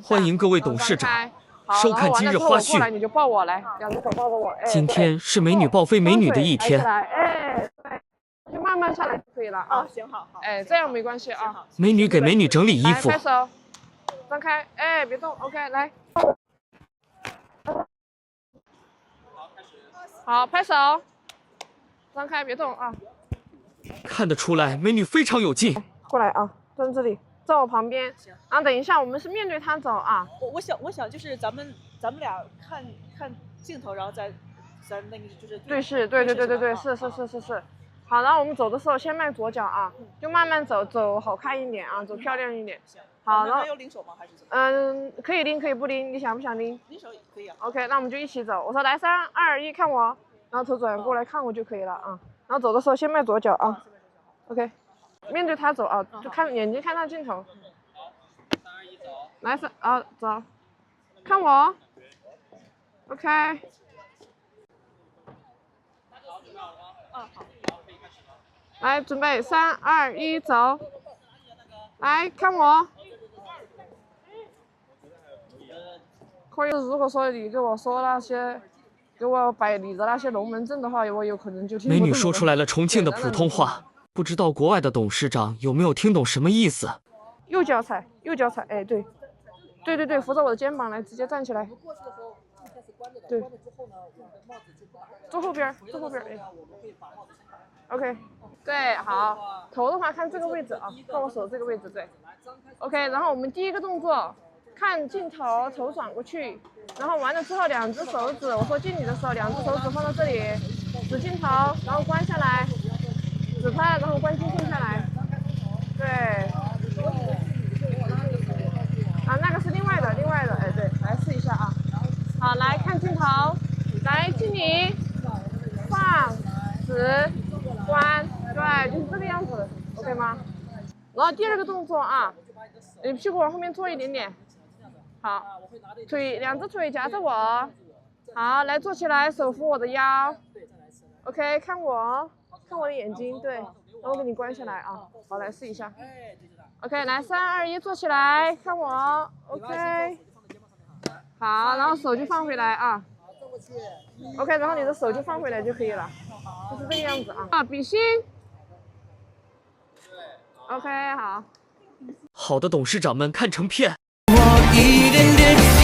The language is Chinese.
欢迎各位董事长好收看今日花絮。你就抱我来，两只手抱着我。哎，今天是美女抱飞美女的一天。哎，对，就慢慢下来就可以了啊。行好。哎，这样没关系啊。美女给美女整理衣服。拍手，张开，哎，别动 ，OK， 来。好，拍手，张开，别动啊。看得出来，美女非常有劲。过来啊，站这里，在我旁边。行。啊，等一下，我们是面对他走啊。我想就是咱们俩看镜头，然后咱那个就是对视，对，是。好，然后我们走的时候先迈左脚啊，就慢慢走，走好看一点啊，走漂亮一点。行。好，然后要拎手吗？还是怎么？可以拎，可以不拎，你想不想拎？拎手也可以啊。OK， 那我们就一起走。我说来3、2、1，看我，然后头转过来看我就可以了啊。然后走的时候先迈左脚啊。OK， 面对他走啊，就看眼睛看他镜头。3、2、1，走。来走，看我。OK。好。来，准备3、2、1，走。来看我。可以，如果说你给我说那些，给我摆例子那些龙门阵的话，我有可能就听不懂。美女说出来了重庆的普通话，不知道国外的董事长有没有听懂什么意思？右脚踩，哎，对，扶着我的肩膀来，直接站起来。对。坐后边，哎。OK， 对，好，头的话看这个位置啊，看我手这个位置，对。OK， 然后我们第一个动作，看镜头，头转过去，然后完了之后两只手指，我说敬礼的时候，两只手指放到这里，指镜头，然后关下来，指拍，然后关机停下来。对。啊，那个是另外的，哎，对，来试一下啊。好，来看镜头，来敬礼，放，指。关，对，就是这个样子 ，OK 吗？然后第二个动作啊，你屁股往后面坐一点点，好，两只腿夹着我，好，来坐起来，手扶我的腰 ，OK， 看我的眼睛，对，然后给你关下来啊，好，来试一下 ，OK， 来3、2、1，坐起来，看我 ，OK， 好，然后手就放回来啊 ，OK， 然后你的手就放回来就可以了。就是这个样子啊，比心 ，OK， 好。好的，董事长们看成片。我一点点